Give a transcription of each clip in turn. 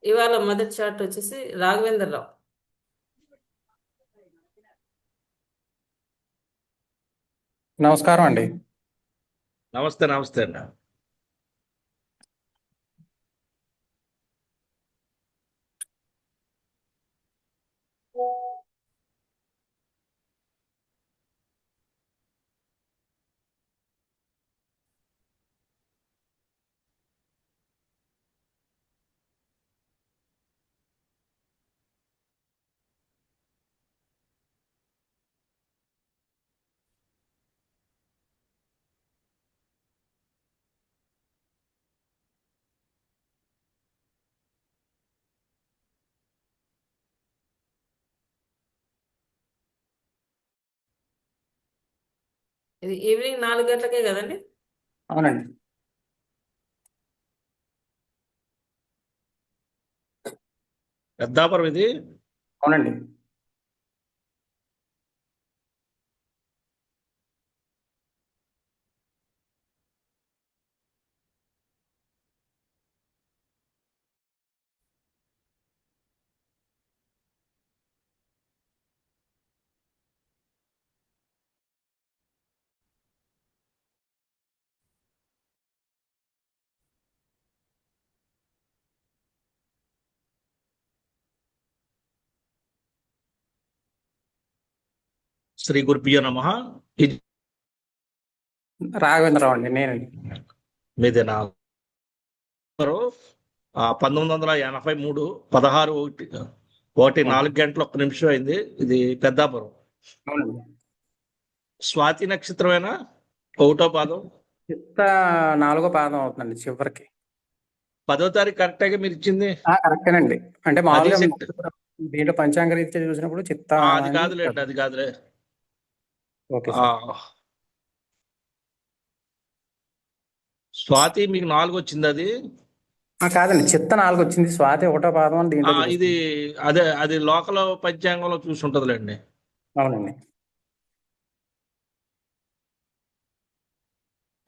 ఇవాళ మొదటి చార్ట్ వచ్చేసి రాఘవేంద్రరావు. నమస్కారం అండి. నమస్తే నమస్తే అండి. ఇది ఈవినింగ్ 4 గంటలకే కదండి? అవునండి. పెద్దాపురం ఇది. అవునండి. శ్రీ గురుభ్యో నమః. ఇది రాఘవేంద్రరావు అండి, నేనండి. మీదేనా? 1983 16/1 4 గంటల 1 నిమిషం అయింది. ఇది పెద్దాపురం. అవునండి. స్వాతి నక్షత్రమేనా? ఒకటో పాదం. చిత్త 4వ పాదం అవుతుందండి చివరికి. 10వ తారీఖు కరెక్ట్గా మీరు ఇచ్చింది. కరెక్టేనండి. అంటే అది మామూలుగా సెట్. దీంట్లో పంచాంగ రీత్యా చూసినప్పుడు చిత్త అది అని కాదులేండి, చెప్తారు. అది కాదులే. ఓకే ఆ, సార్. స్వాతి మీకు 4 వచ్చింది అది. కాదండి, చిత్త 4 వచ్చింది, స్వాతి 1వ పాదం అని దీంట్లో ఇది చూపిస్తుంది. అదే, అది లోకల్ పంచాంగంలో చూసి ఉంటుందిలేండి. అవునండి.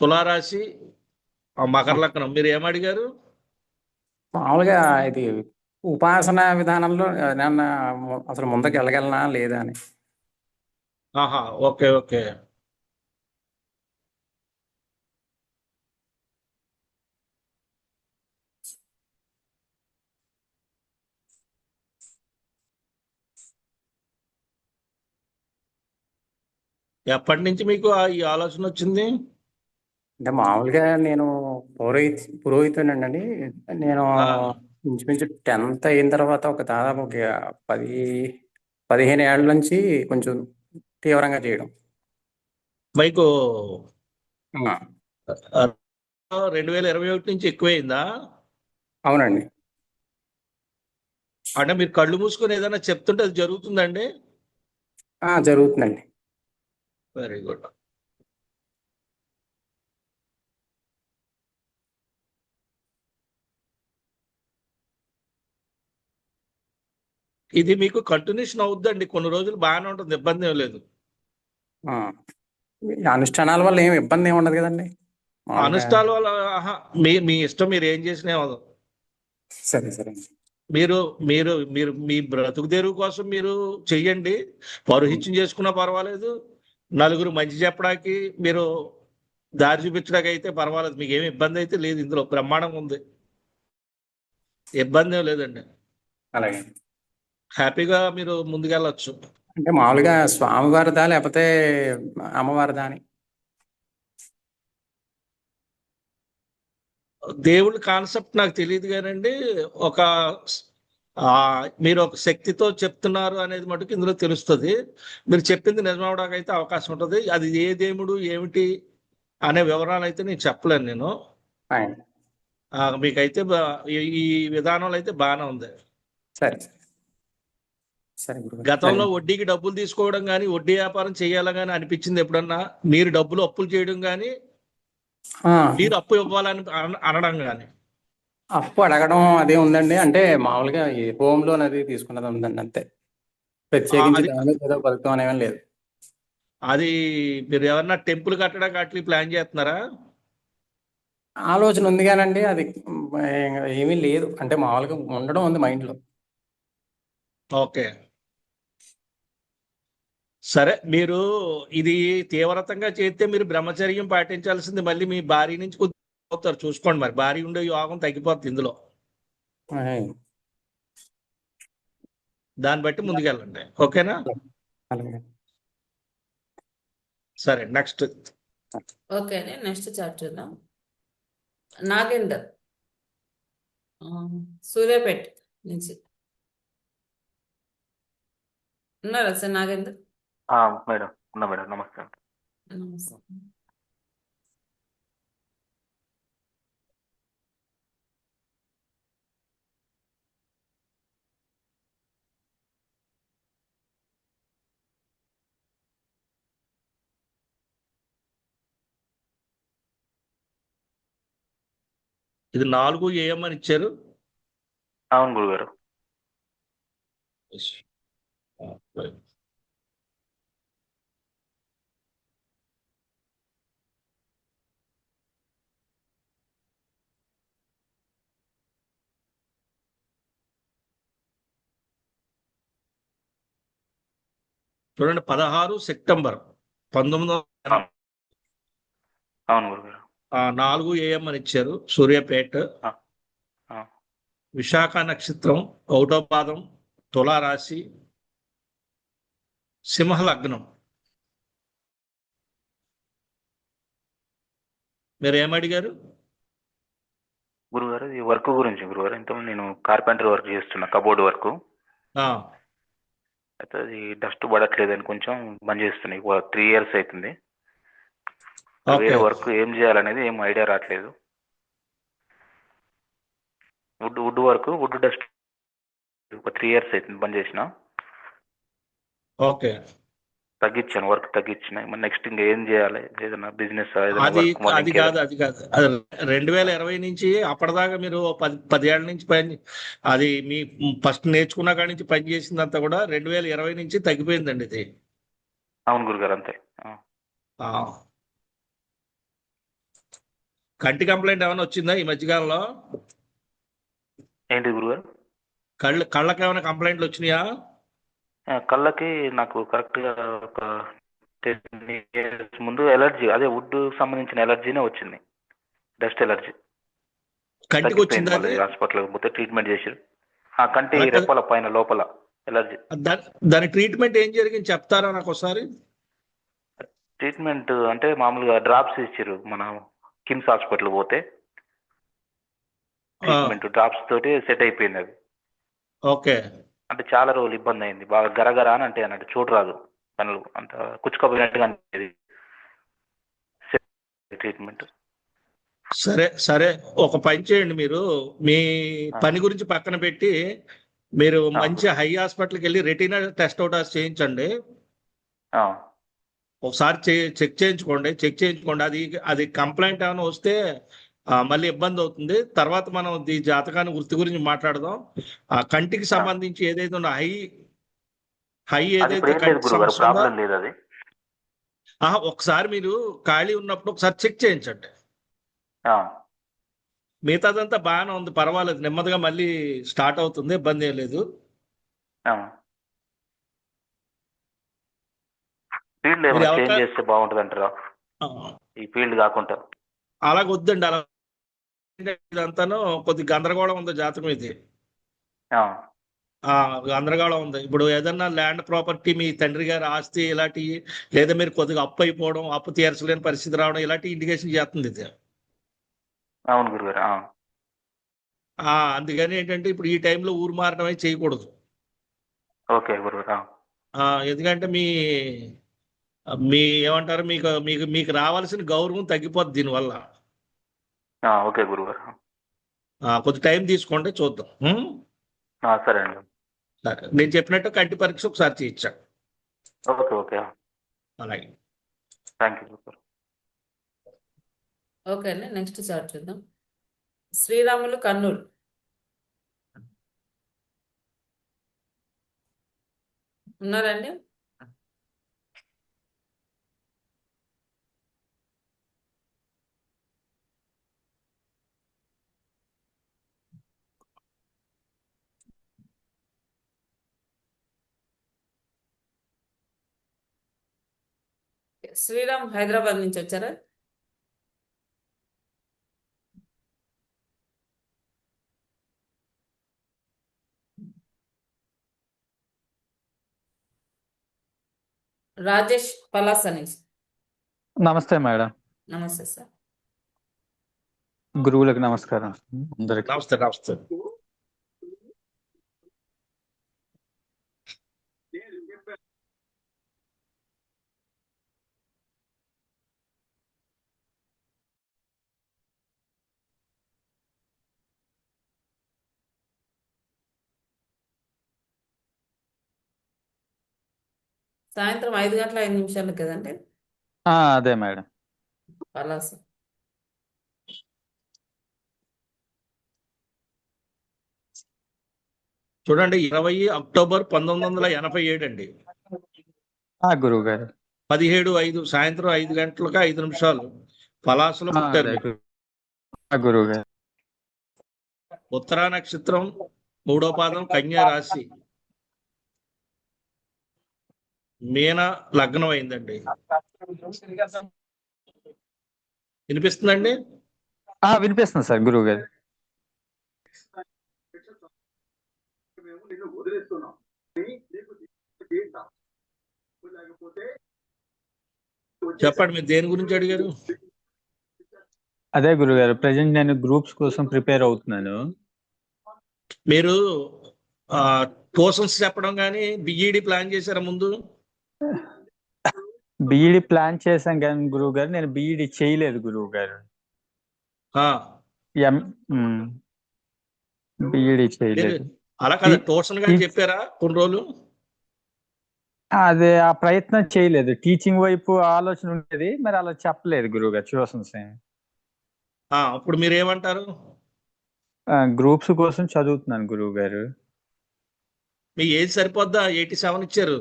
తులారాశి, ఆ, మకర లగ్నం. మీరు ఏమడిగారు? మామూలుగా ఇది ఉపాసన విధానంలో ఏమన్నా అసలు ముందుకు వెళ్ళగలనా లేదా అని. ఆహా, ఓకే ఓకే. ఎప్పటి నుంచి మీకు ఈ ఆలోచన వచ్చింది? అంటే మామూలుగా నేను పురోహితునండి. నేను ఆ, ఇంచుమించు 10th అయిన తర్వాత ఒక దాదాపు ఒక 10-15 ఏళ్ళ నుంచి కొంచెం తీవ్రంగా చేయడం. మీకు ఆ, 2021 నుంచి ఎక్కువైందా? అవునండి. అంటే మీరు కళ్ళు మూసుకొని ఏదైనా చెప్తుంటే అది జరుగుతుందండి? జరుగుతుందండి. Very good. ఇది మీకు కంటిన్యూషన్ అవుద్దండి, కొన్ని రోజులు బాగానే ఉంటుంది, ఇబ్బంది ఏం లేదు. ఆ, ఈ అనుష్ఠానాల వల్ల ఏమి ఇబ్బంది ఏమి ఉండదు కదండి మామూలుగా. అనుష్ఠానాల వల్ల ఆహా, మీ మీ ఇష్టం, మీరు ఏం చేసినా అవ్వదు. సరే సరే. మీరు మీరు మీరు మీ బ్రతుకు తెరువు కోసం మీరు చెయ్యండి. పౌరోహిత్యం చేసుకున్నా పర్వాలేదు, నలుగురు మంచి చెప్పడానికి మీరు దారి చూపించడానికి అయితే పర్వాలేదు. మీకు ఏమి ఇబ్బంది అయితే లేదు, ఇందులో బ్రహ్మాండంగా ఉంది, ఇబ్బంది ఏం లేదండి. అలాగే. హ్యాపీగా మీరు ముందుకెళ్ళచ్చు. అంటే మామూలుగా స్వామివారిదా లేకపోతే అమ్మవారిదా అని. దేవుడి కాన్సెప్ట్ నాకు తెలియదు కానండి, ఒక ఆ మీరు ఒక శక్తితో చెప్తున్నారు అనేది మటుకు ఇందులో తెలుస్తుంది. మీరు చెప్పింది నిజమవడానికి అయితే అవకాశం ఉంటుంది. అది ఏ దేవుడు ఏమిటి అనే వివరాలు అయితే నేను చెప్పలేను నేను. ఫైన్. మీకైతే ఈ విధానంలో అయితే బాగానే ఉంది. సరే సరే గురుగారు. గతంలో వడ్డీకి డబ్బులు తీసుకోవడం కానీ, వడ్డీ వ్యాపారం చేయాలని కానీ అనిపించింది ఎప్పుడన్నా? మీరు డబ్బులు అప్పులు చేయడం కానీ, ఆ, మీరు అప్పు ఇవ్వాలని అనడం కానీ? అప్పు అడగడం అదే ఉందండి. అంటే మామూలుగా ఈ హోమ్ లోన్ అది తీసుకున్నది ఉందండి అంతే. ప్రత్యేకించి అది దాని మీద ఏదో ఫలితం అనేవి లేదు. అది మీరు ఎవరన్నా టెంపుల్ కట్టడానికి అట్లా ప్లాన్ చేస్తున్నారా? ఆలోచన ఉంది కానండి అది ఏమీ లేదు. అంటే మామూలుగా ఉండడం ఉంది మైండ్లో. ఓకే, సరే. మీరు ఇది తీవ్రతంగా చేస్తే మీరు బ్రహ్మచర్యం పాటించాల్సింది, మళ్ళీ మీ భార్య నుంచి కొద్దిగా అవుతారు. చూసుకోండి, మరి భార్య ఉండే యోగం తగ్గిపోతుంది ఇందులో. ఆయ్. దాన్ని బట్టి ముందుకెళ్ళండి. ఓకేనా? అలాగే. సరే, నెక్స్ట్. ఓకే అండి నెక్స్ట్ చార్ట్ చూద్దాం. నాగేందర్ ఆ, సూర్యాపేట్ నుంచి ఉన్నారా సార్ నాగేందర్? మేడం ఉన్నా మేడం, నమస్తే. నమస్తే. ఇది 4 AM అని ఇచ్చారు. అవును గురుగారు. చూడండి, 16 సెప్టెంబర్ 1980, అవును అవును గురుగారు. 4 AM అని ఇచ్చారు. సూర్యాపేట, ఆ, ఆ, విశాఖ నక్షత్రం, ఒకటో పాదం, తులారాశి, సింహ లగ్నం. మీరు ఏమడిగారు? గురుగారు ఈ వర్క్ గురించి గురుగారు, ఇంతకుముందు నేను కార్పెంటర్ వర్క్ చేస్తున్నా, కబోర్డ్ వర్క్. ఆ, అయితే అది డస్ట్ పడట్లేదని కొంచెం బంద్ చేస్తున్నాయి. 3 years అవుతుంది. ఓకే, వేరే వర్క్ ఏం చేయాలనేది ఏం ఐడియా రావట్లేదు. వుడ్ వర్క్, వుడ్ డస్ట్ ఒక 3 years అవుతుంది బంద్ చేసిన. ఓకే. తగ్గించాను, వర్క్ తగ్గించిన. మరి నెక్స్ట్ ఇంకా ఏం చేయాలి? ఏదైనా బిజినెస్, ఏదైనా అది వర్క్, మళ్ళీ అది కాదు, ఇంకేదైనా? అది కాదు. అది 2020 నుంచి అప్పటిదాకా మీరు 10 ఏళ్ల నుంచి అది మీ ఫస్ట్ నేర్చుకున్న కాడి నుంచి పని చేసిందంతా కూడా 2020 నుంచి తగ్గిపోయిందండి ఇది. అవును గురుగారు, అంతే. ఆ, కంటి కంప్లైంట్ ఏమైనా వచ్చిందా ఈ మధ్యకాలంలో? ఏంటి గురుగారు? కళ్ళకి ఏమైనా కంప్లైంట్లు వచ్చినాయా? కళ్ళకి నాకు కరెక్ట్గా ఒక 10 years ముందు ఎలర్జీ, అదే వుడ్ సంబంధించిన ఎలర్జీనే వచ్చింది. Dust allergy. కంటికి తగ్గిపోయింది. వచ్చిందా మళ్ళీ అది? హాస్పిటల్కి పోతే ట్రీట్మెంట్ చేశారు. ఆ కంటి అలా కాదు. రెప్పల పైన లోపల ఎలర్జీ. దాని ట్రీట్మెంట్ ఏం జరిగింది చెప్తారా నాకు ఒకసారి? ట్రీట్మెంట్ అంటే మామూలుగా డ్రాప్స్ ఇచ్చారు. మన కిమ్స్ హాస్పిటల్ పోతే ఆ, ట్రీట్మెంట్ డ్రాప్స్ తోటి సెట్ అయిపోయింది అది. ఓకే. అంటే చాలా రోజులు ఇబ్బంది అయింది. బాగా గరగరా అని అంటే అన్నట్టు చూడు రాదు, కళ్ళు అంత కుచ్చుకోపోయినట్టుగా అనిపించేది. ట్రీట్మెంట్. సరే, సరే. ఒక పని చేయండి, మీరు మీ పని గురించి పక్కన పెట్టి మీరు మంచి హై హాస్పిటల్కి వెళ్ళి రెటీనా టెస్ట్ అవుట్ చేయించండి. ఒకసారి చెక్ చేయించుకోండి. అది అది కంప్లైంట్ ఏమైనా వస్తే మళ్ళీ ఇబ్బంది అవుతుంది. తర్వాత మనం ఈ జాతకాన్ని వృత్తి గురించి మాట్లాడదాం. ఆ కంటికి సంబంధించి ఏదైతే ఉన్న హై అది ఇప్పుడు ఏదైతే ఏం లేదు కంటి గురుగారు, సమస్య ఉందో, ప్రాబ్లం లేదు అది. ఒకసారి మీరు ఖాళీ ఉన్నప్పుడు ఒకసారి చెక్ చేయించండి. మిగతాదంతా బాగానే ఉంది, పర్వాలేదు. నెమ్మదిగా మళ్ళీ స్టార్ట్ అవుతుంది, ఇబ్బంది ఏం లేదు. ఫీల్డ్ మీరు ఏమైనా ఎవరికా చేంజ్ చేస్తే బాగుంటుంది అంటారా? ఆ, ఈ ఫీల్డ్ కాకుండా. అలాగొద్దండి. అలా ఇదంతాను కొద్ది గందరగోళం ఉంది జాతకం ఇది. ఆ, గందరగోళం ఉంది. ఇప్పుడు ఏదన్నా ల్యాండ్ ప్రాపర్టీ, మీ తండ్రి గారి ఆస్తి ఇలాంటివి, లేదా మీరు కొద్దిగా అప్పు అయిపోవడం, అప్పు తీర్చలేని పరిస్థితి రావడం, ఇలాంటి ఇండికేషన్ చేస్తుంది ఇది. అవును గురుగారు. అందుకని ఏంటంటే ఇప్పుడు ఈ టైంలో ఊరు మారడం అయితే చేయకూడదు. ఓకే గురుగారు. ఎందుకంటే మీ ఏమంటారు, మీకు మీకు మీకు రావాల్సిన గౌరవం తగ్గిపోద్ది దీనివల్ల. ఓకే గురుగారు. కొద్ది టైం తీసుకోండి, చూద్దాం. సరే అండి. సరే, నేను చెప్పినట్టు కంటి పరీక్ష ఒకసారి చేయించాను. Okay okay. అలాగే. థ్యాంక్ యూ గురుగారు. ఓకే అండి నెక్స్ట్ చార్ట్ చూద్దాం. శ్రీరాములు కర్నూలు ఉన్నారండి? శ్రీరామ్ హైదరాబాద్ నుంచి వచ్చారా? రాజేష్ పలాస నుంచి. నమస్తే మేడం. నమస్తే సార్. గురువులకు నమస్కారం అందరికి. నమస్తే నమస్తే. సాయంత్రం 5:05 కదండి అదే మేడం. పలాస. చూడండి 20 అక్టోబర్ 1987 అండి. గురువు గారు 17:05 సాయంత్రం 5 గంటలకు 5 నిమిషాలు పలాసలో పుట్టారు మీరు. గురువు గారు ఉత్తరా నక్షత్రం 3వ పాదం కన్యా రాశి, మీన లగ్నం అయిందండి. వినిపిస్తుందండి? వినిపిస్తుంది సార్ గురువు గారు. చెప్పండి, మీరు దేని గురించి అడిగారు? అదే గురువు గారు, ప్రజెంట్ నేను గ్రూప్స్ కోసం ప్రిపేర్ అవుతున్నాను. మీరు ట్యూషన్స్ చెప్పడం కానీ బిఈడి ప్లాన్ చేశారా ముందు? బిఈడి ప్లాన్ చేశాం కానీ గురువు గారు, నేను బిఈడి చేయలేదు గురువు గారు. బిఈడి చేయలేదు. అలా కదా, ట్యూషన్ కానీ చెప్పారా కొన్ని రోజులు? అదే ఆ ప్రయత్నం చేయలేదు. టీచింగ్ వైపు ఆలోచన ఉండేది, మరి అలా చెప్పలేదు గురువు గారు ట్యూషన్స్. అప్పుడు మీరు ఏమంటారు? గ్రూప్స్ కోసం చదువుతున్నాను గురువు గారు. మీ ఏజ్ సరిపోద్దా? 87 ఇచ్చారు.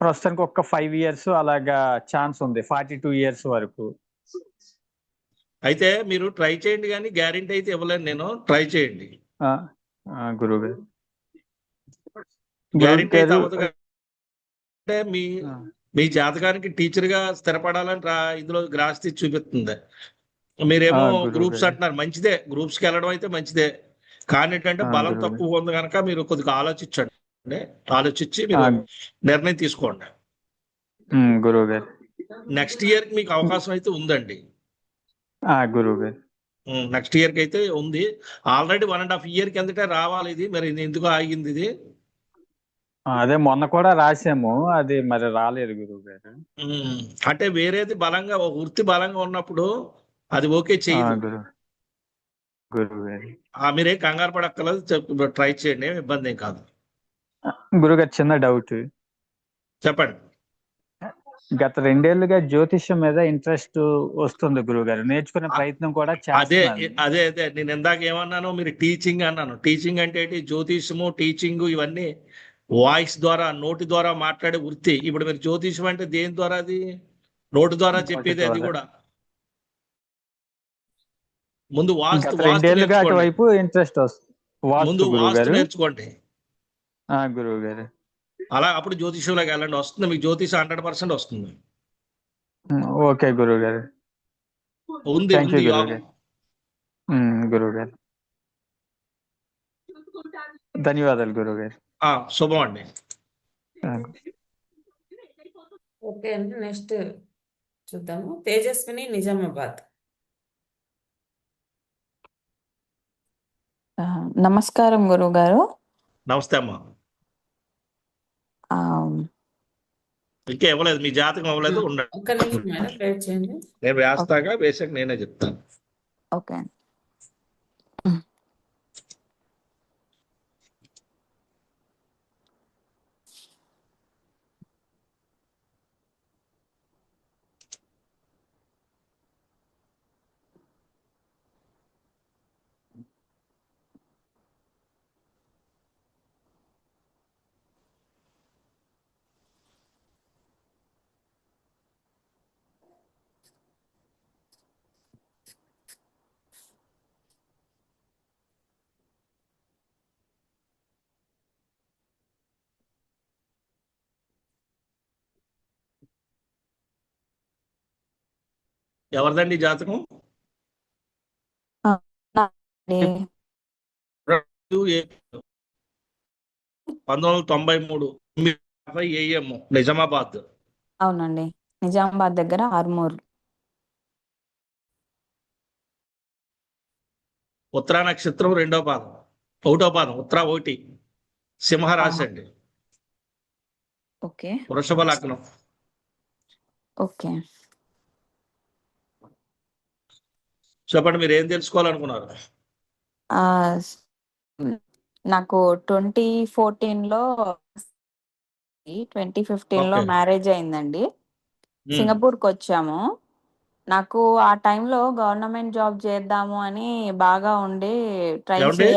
ప్రస్తుతానికి ఒక్క 5 years అలాగా ఛాన్స్ ఉంది, 42 years వరకు. అయితే మీరు ట్రై చేయండి, కానీ గ్యారెంటీ అయితే ఇవ్వలేను నేను. ట్రై చేయండి. గురువు గారు గ్యారెంటీ అయితే అవ్వదు. అంటే మీ జాతకానికి టీచర్ గా స్థిరపడాలని ఇందులో గ్రాస్తి చూపిస్తుంది. మీరేమో గ్రూప్స్ అంటున్నారు, మంచిదే, గ్రూప్స్ కి వెళ్ళడం అయితే మంచిదే. కానీ ఏంటంటే బలం తక్కువ ఉంది కనుక మీరు కొద్దిగా ఆలోచించండి. ఆలోచించి మీరు నిర్ణయం తీసుకోండి. గురువు గారు నెక్స్ట్ ఇయర్ కి మీకు అవకాశం అయితే ఉందండి. గురువు గారు నెక్స్ట్ ఇయర్ కి అయితే ఉంది. ఆల్రెడీ 1.5 year కిందటే రావాలి ఇది, మరి ఇది ఎందుకు ఆగింది ఇది? అదే మొన్న కూడా రాసాము, అది మరి రాలేదు గురువు గారు. అంటే వేరేది బలంగా, ఒక వృత్తి బలంగా ఉన్నప్పుడు అది ఓకే చేయదు. గురువు గారు మీరేం కంగారు పడక్కర్లేదు, ట్రై చేయండి, ఏం ఇబ్బంది ఏం కాదు. గురుగారు చిన్న డౌట్. చెప్పండి. గత 2 ఏళ్లుగా జ్యోతిష్యం మీద ఇంట్రెస్ట్ వస్తుంది గురువు గారు, నేర్చుకునే ప్రయత్నం కూడా చేస్తున్నాను. అదే నేను ఇందాక ఏమన్నాను, మీరు టీచింగ్ అన్నాను. టీచింగ్ అంటే ఏంటి? జ్యోతిషము, టీచింగ్ ఇవన్నీ వాయిస్ ద్వారా, నోటి ద్వారా మాట్లాడే వృత్తి. ఇప్పుడు మీరు జ్యోతిషం అంటే దేని ద్వారా? అది నోటి ద్వారా చెప్పేది. అది కూడా ముందు వాస్తు అటువైపు ఇంట్రెస్ట్ వస్తుంది. ముందు వాస్తు నేర్చుకోండి గురువు గారు. అలా అప్పుడు జ్యోతిషంలోకి వెళ్ళండి, వస్తుంది మీకు జ్యోతిషం 100% వస్తుంది. ఓకే గురువు గారు, ఉంది గురువు గారు. ధన్యవాదాలు గురువు గారు. శుభం అండి. ఓకే అండి, నెక్స్ట్ చూద్దాము. తేజస్విని నిజామాబాద్. నమస్కారం గురువు గారు. నమస్తే అమ్మా. ఇంకా ఇవ్వలేదు, మీ జాతకం అవ్వలేదు, ఉండండి. ఒక్క నిమిషం మేడం, వెయిట్ చేయండి. నేను వేస్తాగా, వేసాక నేనే చెప్తాను. ఓకే. ఎవరిదండి ఈ జాతకం? నాది 1993 AM నిజామాబాద్. అవునండి, నిజామాబాద్ దగ్గర ఆర్మూర్. ఉత్తరా నక్షత్రం 2వ పాదం, 1వ పాదం, ఉత్తరా 1, సింహరాశి ఆహా. అండి, ఓకే వృషభ లగ్నం. ఓకే. చెప్పండి, మీరు ఏం తెలుసుకోవాలనుకున్నారు? ఆ, నాకు 2014లో 2015లో ఓకే. మ్యారేజ్ అయిందండి. సింగపూర్కి వచ్చాము. నాకు ఆ టైంలో గవర్నమెంట్ జాబ్ చేద్దాము అని బాగా ఉండి ట్రై ఏమండి?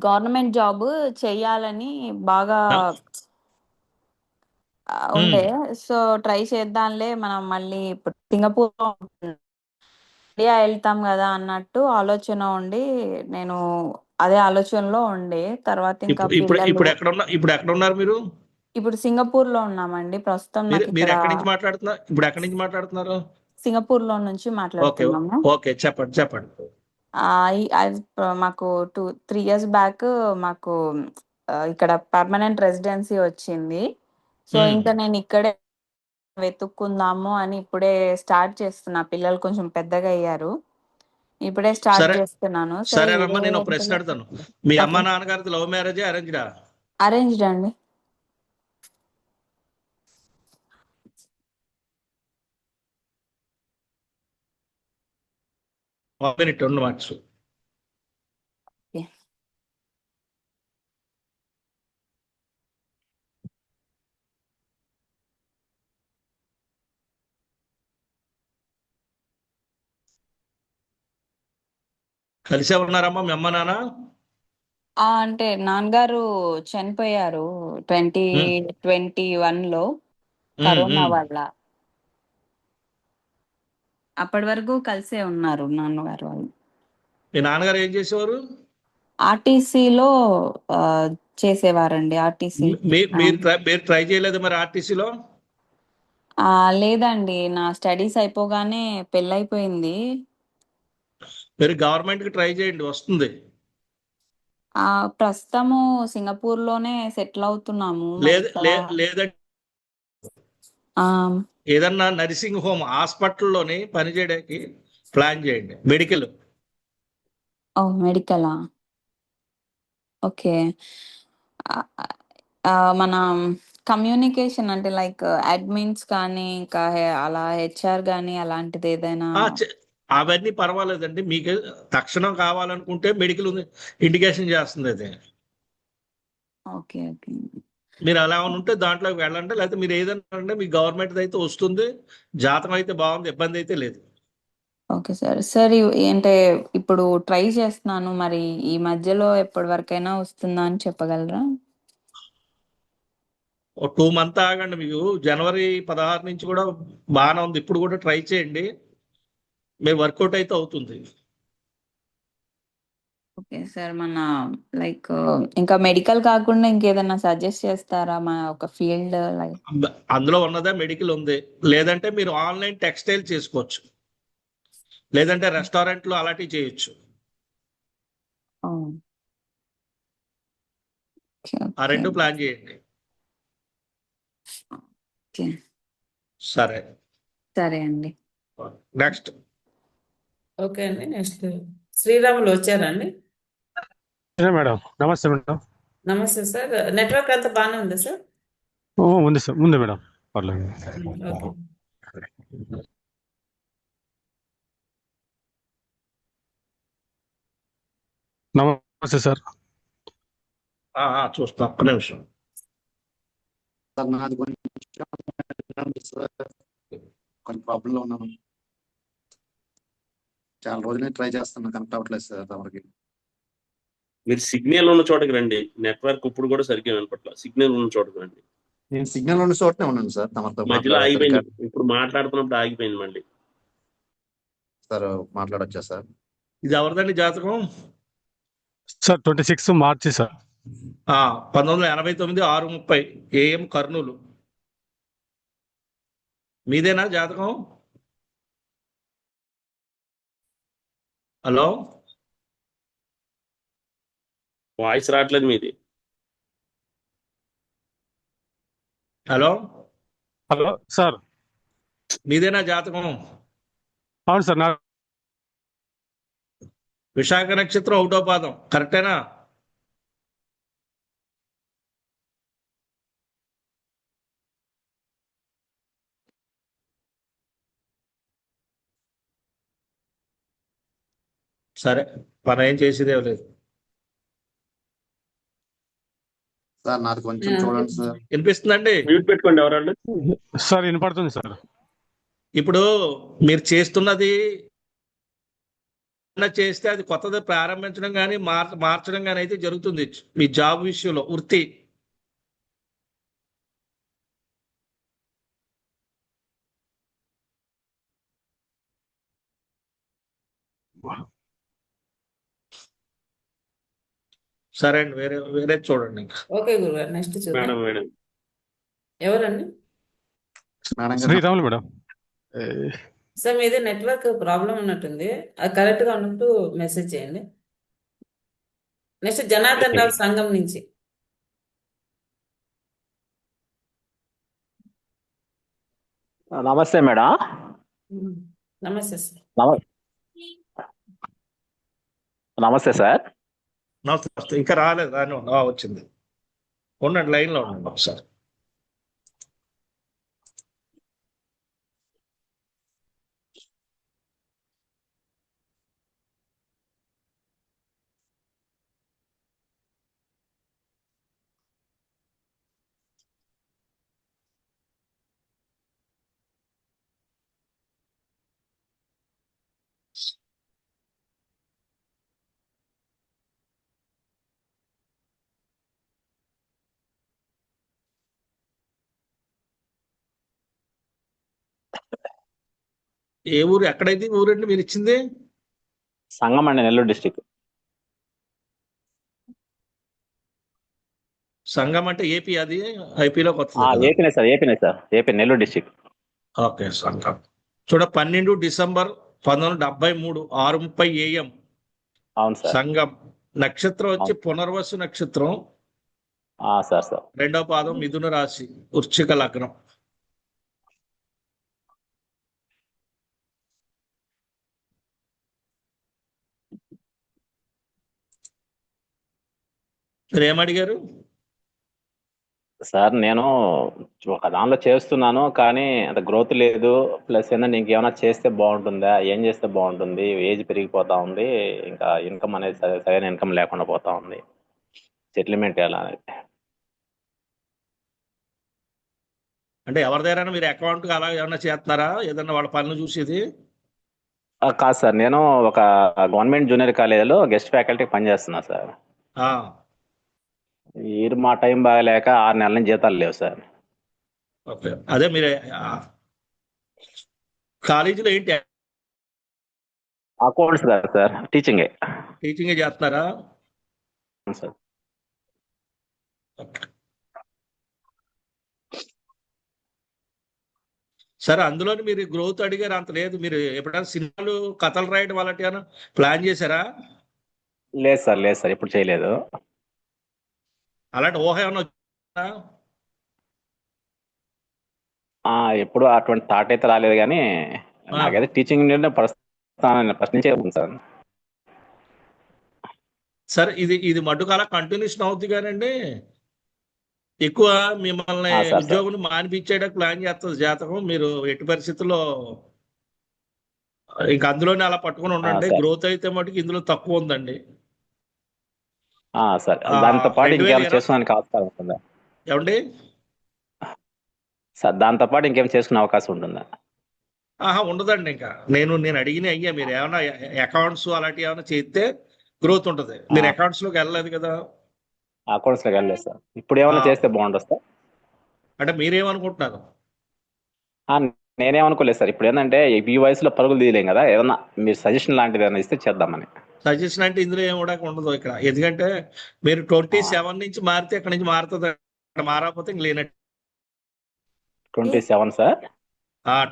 గవర్నమెంట్ జాబ్ చెయ్యాలని బాగా ఉండే. సో ట్రై చేద్దాంలే, మనం మళ్ళీ ఇప్పుడు సింగపూర్లో ఇండియా వెళ్తాం కదా అన్నట్టు ఆలోచన ఉండి, నేను అదే ఆలోచనలో ఉండే. తర్వాత ఇంకా ఇప్పుడు ఇప్పుడు పిల్లలు. ఇప్పుడు ఎక్కడ ఉన్నారు మీరు? ఇప్పుడు సింగపూర్లో ఉన్నామండి ప్రస్తుతం. మీరు నాకు మీరు ఇక్కడ ఎక్కడి నుంచి మాట్లాడుతున్నారు? ఇప్పుడు ఎక్కడి నుంచి మాట్లాడుతున్నారు? సింగపూర్లో నుంచి ఓకే. మాట్లాడుతున్నాము. ఓకే, చెప్పండి చెప్పండి. మాకు 2-3 years బ్యాక్ మాకు ఇక్కడ పర్మనెంట్ రెసిడెన్సీ వచ్చింది. సో ఇంకా నేను ఇక్కడే వెతుక్కుందాము అని ఇప్పుడే స్టార్ట్ చేస్తున్నా. పిల్లలు కొంచెం పెద్దగా అయ్యారు, ఇప్పుడే స్టార్ట్ సరే చేస్తున్నాను. సరే సరేనమ్మా, ఇదే నేను ఒక ప్రశ్న అడుగుతాను. మీ అమ్మ నాన్నగారిది లవ్ మ్యారేజా అరేంజ్డా? అరేంజ్డ్ అండి. Minute 2 marks. Okay. కలిసే ఉన్నారమ్మా మీ అమ్మ నాన్న? అంటే నాన్నగారు చనిపోయారు 2021లో కరోనా వల్ల. అప్పటి వరకు కలిసే ఉన్నారు నాన్నగారు వాళ్ళు. మీ నాన్నగారు ఏం చేసేవారు? ఆర్టీసీలో చేసేవారండి. ఆర్టీసీ. మీరు ట్రై చేయలేదు మరి ఆర్టీసీలో? లేదండి, నా స్టడీస్ అయిపోగానే పెళ్ళైపోయింది. మీరు గవర్నమెంట్ కి ట్రై చేయండి, వస్తుంది. ప్రస్తుతము సింగపూర్లోనే సెటిల్ అవుతున్నాము. మరి లేదు ఇక్కడ లేదంటే ఆ, ఏదన్నా నర్సింగ్ హోమ్ హాస్పిటల్లోని పనిచేయడానికి ప్లాన్ చేయండి. మెడికల్. మెడికలా? ఓకే. మన కమ్యూనికేషన్ అంటే లైక్ అడ్మిన్స్ కానీ ఇంకా అలా హెచ్ఆర్ కానీ అలాంటిది ఏదైనా. అవన్నీ పర్వాలేదండి, మీకు తక్షణం కావాలనుకుంటే మెడికల్ ఇండికేషన్ చేస్తుంది అది. Okay okay. మీరు అలా ఉంటే దాంట్లోకి వెళ్ళండి, లేకపోతే మీరు ఏదైనా అంటే మీ గవర్నమెంట్ అయితే వస్తుంది. జాతకం అయితే బాగుంది, ఇబ్బంది అయితే లేదు. Okay sir. సార్ అంటే ఇప్పుడు ట్రై చేస్తున్నాను, మరి ఈ మధ్యలో ఎప్పటి వరకైనా వస్తుందా అని చెప్పగలరా? ఒక 2 months ఆగండి, మీకు జనవరి 16 నుంచి కూడా బాగానే ఉంది. ఇప్పుడు కూడా ట్రై చేయండి, మీరు వర్కౌట్ అయితే అవుతుంది. Okay sir. మన లైక్ ఇంకా మెడికల్ కాకుండా ఇంకేదైనా సజెస్ట్ చేస్తారా? మన ఒక ఫీల్డ్ లైక్ అందులో ఉన్నదా మెడికల్ ఉంది, లేదంటే మీరు ఆన్లైన్ టెక్స్టైల్ చేసుకోవచ్చు, లేదంటే రెస్టారెంట్లు అలాంటివి చేయొచ్చు. ఆ 2 ప్లాన్ చేయండి. సరే సరే అండి. నెక్స్ట్. ఓకే అండి. నెక్స్ట్ శ్రీరాములు వచ్చారండి. మేడం నమస్తే మేడం. నమస్తే సార్. నెట్వర్క్ అంతా బాగానే ఉంది సార్? ఉంది సార్, ఉంది మేడం, పర్లేదు. ఓకే. నమస్తే సార్. చూస్తాం, ఒక్క నిమిషం. సార్ నాది కొంచెం ప్రాబ్లంలో ఉన్నాను. చాలా రోజులే ట్రై చేస్తున్నా, కనెక్ట్ అవ్వట్లేదు సార్ ఎవరికి. మీరు సిగ్నల్ ఉన్న చోటకి రండి. నెట్వర్క్ ఇప్పుడు కూడా సరిగ్గా వినపట్ల. సిగ్నల్ ఉన్న చోటకి రండి. నేను సిగ్నల్ ఉన్న చోటనే ఉన్నాను సార్, తమతో మధ్యలో ఆగిపోయింది. ఇప్పుడు మాట్లాడుతున్నప్పుడు ఆగిపోయింది మళ్ళీ. సార్ మాట్లాడొచ్చా సార్? ఇది ఎవరిదండి జాతకం? Sir 26 March sir. 1989 6:30 AM Kurnool. మీదేనా జాతకం? హలో, వాయిస్ రావట్లేదు మీది. Hello, hello sir. మీదేనా జాతకం? అవును సార్. నా విశాఖ నక్షత్రం 1వ పాదం కరెక్టేనా? సరే, మనం ఏం చేసేదే లేదు. సార్ నాది కొంచెం చూడండి సార్. వినిపిస్తుందండి? మ్యూట్ పెట్టుకోండి ఎవరండి. సార్ వినపడుతుంది సార్. ఇప్పుడు మీరు చేస్తున్నది చేస్తే అది కొత్తది ప్రారంభించడం కానీ మార్చడం కానీ అయితే జరుగుతుంది మీ జాబ్ విషయంలో, వృత్తి. సరే అండి, వేరే చూడండి ఇంకా. ఓకే గురుగారు, నెక్స్ట్ చూద్దాం. మేడం ఎవరండి? మేడం గారు శ్రీరాములు మేడం. సార్ మీది నెట్వర్క్ ప్రాబ్లం ఉన్నట్టుంది, అది కరెక్ట్ గా ఉన్నట్టు మెసేజ్ చేయండి. నెక్స్ట్ జనార్దన్ రావు సంఘం నుంచి. నమస్తే మేడం. నమస్తే సార్. నమస్తే సార్. నమస్తే. ఇంకా రాలేదు, వచ్చింది. ఉండండి, లైన్లో ఉండండి ఒకసారి. ఏ ఊరు, ఎక్కడైతే ఊరండి మీరు ఇచ్చింది? సంగం అండి, నెల్లూరు డిస్టిక్. సంఘం అంటే ఏపీ, అది ఐపీలో కొత్త. ఏపీనే sir, AP Nellore district. Okay, సంఘం. 12 డిసెంబర్ 1973 6:30 AM. అవును సార్. సంఘం. నక్షత్రం వచ్చి పునర్వసు నక్షత్రం. సార్ 2వ పాదం మిథున రాశి, వృశ్చిక లగ్నం. మీరు ఏమడిగారు సార్? నేను ఒక దానిలో చేస్తున్నాను కానీ అంత గ్రోత్ లేదు. ప్లస్ ఏంటంటే ఇంకేమైనా చేస్తే బాగుంటుందా, ఏం చేస్తే బాగుంటుంది? ఏజ్ పెరిగిపోతా ఉంది, ఇంకా ఇన్కమ్ అనేది సరైన ఇన్కమ్ లేకుండా పోతా ఉంది. సెటిల్మెంట్ ఎలా అనేది. అంటే ఎవరి దగ్గర మీరు అకౌంట్ అలా ఏమన్నా చేస్తున్నారా, ఏదన్నా వాళ్ళ పనులు చూసేది? కాదు సార్, నేను ఒక గవర్నమెంట్ జూనియర్ కాలేజీలో గెస్ట్ ఫ్యాకల్టీ పనిచేస్తున్నా సార్. మా టైం బాగలేక 6 నెలల నుంచి జీతాలు లేవు సార్. ఓకే, అదే మీరు కాలేజీలో ఏంటి అకౌంట్స్ కాదు సార్, టీచింగే చేస్తున్నారా? సార్. సరే, అందులో మీరు గ్రోత్ అడిగారు, అంత లేదు. మీరు ఎప్పుడైనా సినిమాలు, కథలు రాయడం అలాంటి ఏమైనా ప్లాన్ చేశారా? లేదు సార్, ఇప్పుడు చేయలేదు. అలాంటి ఊహ ఏమన్నా వచ్చిందా? ఎప్పుడు అటువంటి థాట్ అయితే రాలేదు, కానీ నాకైతే టీచింగ్ ఫస్ట్ నుంచే ఉంది సార్. సరే, ఇది మటుకు అలా కంటిన్యూషన్ అవుతుంది కానండి, ఎక్కువ మిమ్మల్ని ఉద్యోగం మానిపించేయడానికి ప్లాన్ చేస్తుంది జాతకం. మీరు ఎట్టి పరిస్థితుల్లో ఇంక అందులోనే అలా పట్టుకుని ఉండండి. గ్రోత్ అయితే మటుకు ఇందులో తక్కువ ఉందండి. సార్, దాంతో పాటు ఇంకేమైనా చేసుకోవడానికి అవకాశం ఉంటుందా? ఏమండి సార్, దాంతో పాటు ఇంకేం చేసుకునే అవకాశం ఉంటుందా? ఉండదండి. ఇంకా నేను అడిగిన అయ్యా, మీరు ఏమైనా అకౌంట్స్ అలాంటివి ఏమైనా చేస్తే గ్రోత్ ఉంటుంది. మీరు అకౌంట్స్ లోకి వెళ్ళలేదు కదా? అకౌంట్స్ లోకి వెళ్ళలేదు సార్. ఇప్పుడు ఏమైనా చేస్తే బాగుంటుంది సార్. అంటే మీరేమనుకుంటున్నారు? నేనేమనుకోలేదు సార్. ఇప్పుడు ఏంటంటే ఈ వయసులో పరుగులు తీయలేం కదా, ఏదన్నా మీరు సజెషన్ లాంటిది ఏమైనా ఇస్తే చేద్దామని. సజెషన్ అంటే ఇందులో ఏమి కూడా ఉండదు ఇక్కడ. ఎందుకంటే మీరు 27 నుంచి మారితే అక్కడి నుంచి మారుతుంది, అక్కడ మారకపోతే ఇంక లేనట్టు. 27 సార్?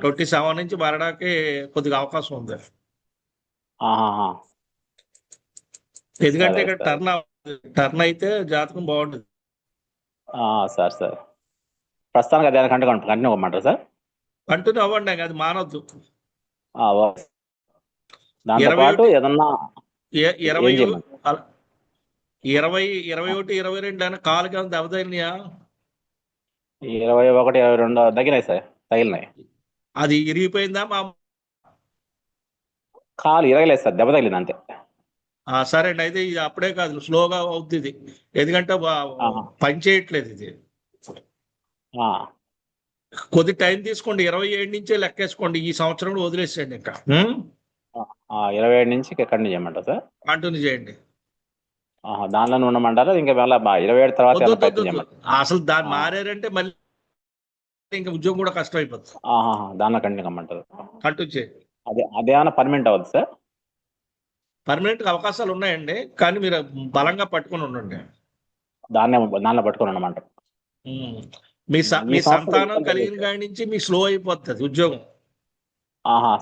27 నుంచి మారడానికి కొద్దిగా అవకాశం ఉంది. ఎందుకంటే సరే ఇక్కడ సరే టర్న్ అయితే జాతకం బాగుంటుంది. సార్ సార్ ప్రస్తుతానికి అదే కంటిన్యూ అవ్వమంటారా సార్? కంటిన్యూ అవ్వండి, అది మానవద్దు. ఓకే. దాంతో 21 పాటు ఏదన్నా ఏ- ఏం 20 చేయమంటారు? అలా 21, 22 అయినా కాలుకి ఏమైనా దెబ్బ తగిలినాయా? 21, 22 తగినాయి సార్, తగిలినాయి. అది ఇరిగిపోయిందా కాలు ఇరగలేదు సార్, దెబ్బ తగిలింది అంతే. సరే అండి, అయితే ఇది అప్పుడే కాదు, స్లోగా అవుతుంది ఇది. ఎందుకంటే ఆహా. పని చేయట్లేదు ఇది. ఆ, కొద్ది టైం తీసుకోండి, 27 నుంచే లెక్కేసుకోండి, ఈ సంవత్సరం కూడా వదిలేసేయండి ఇంకా. 27 నుంచి కంటిన్యూ చేయమంటారా సార్? కంటిన్యూ చేయండి. దానిలోనే ఉండమంటారా? ఇంకా మళ్ళీ 27 తర్వాత వద్దు ఏమైనా వద్దు ప్రయత్నం వద్దు. చేయమంటారా? అసలు దాన్ని మారారంటే మళ్ళీ ఇంకా ఉద్యోగం కూడా కష్టం అయిపోతుంది. దానిలో కంటిన్యూ కమ్మంటారు. కంటిన్యూ చేయండి. అదేమన్నా పర్మనెంట్ అవ్వదు సార్? పర్మనెంట్ అవకాశాలు ఉన్నాయండి, కానీ మీరు బలంగా పట్టుకొని ఉండండి. దానిలో పట్టుకొని ఉండమంటారు. ఉమ్. ఈ మీ సంవత్సరం సంతానం ఇబ్బంది కలిగిన లేదు కాడి నుంచి మీ స్లో అయిపోతుంది ఉద్యోగం.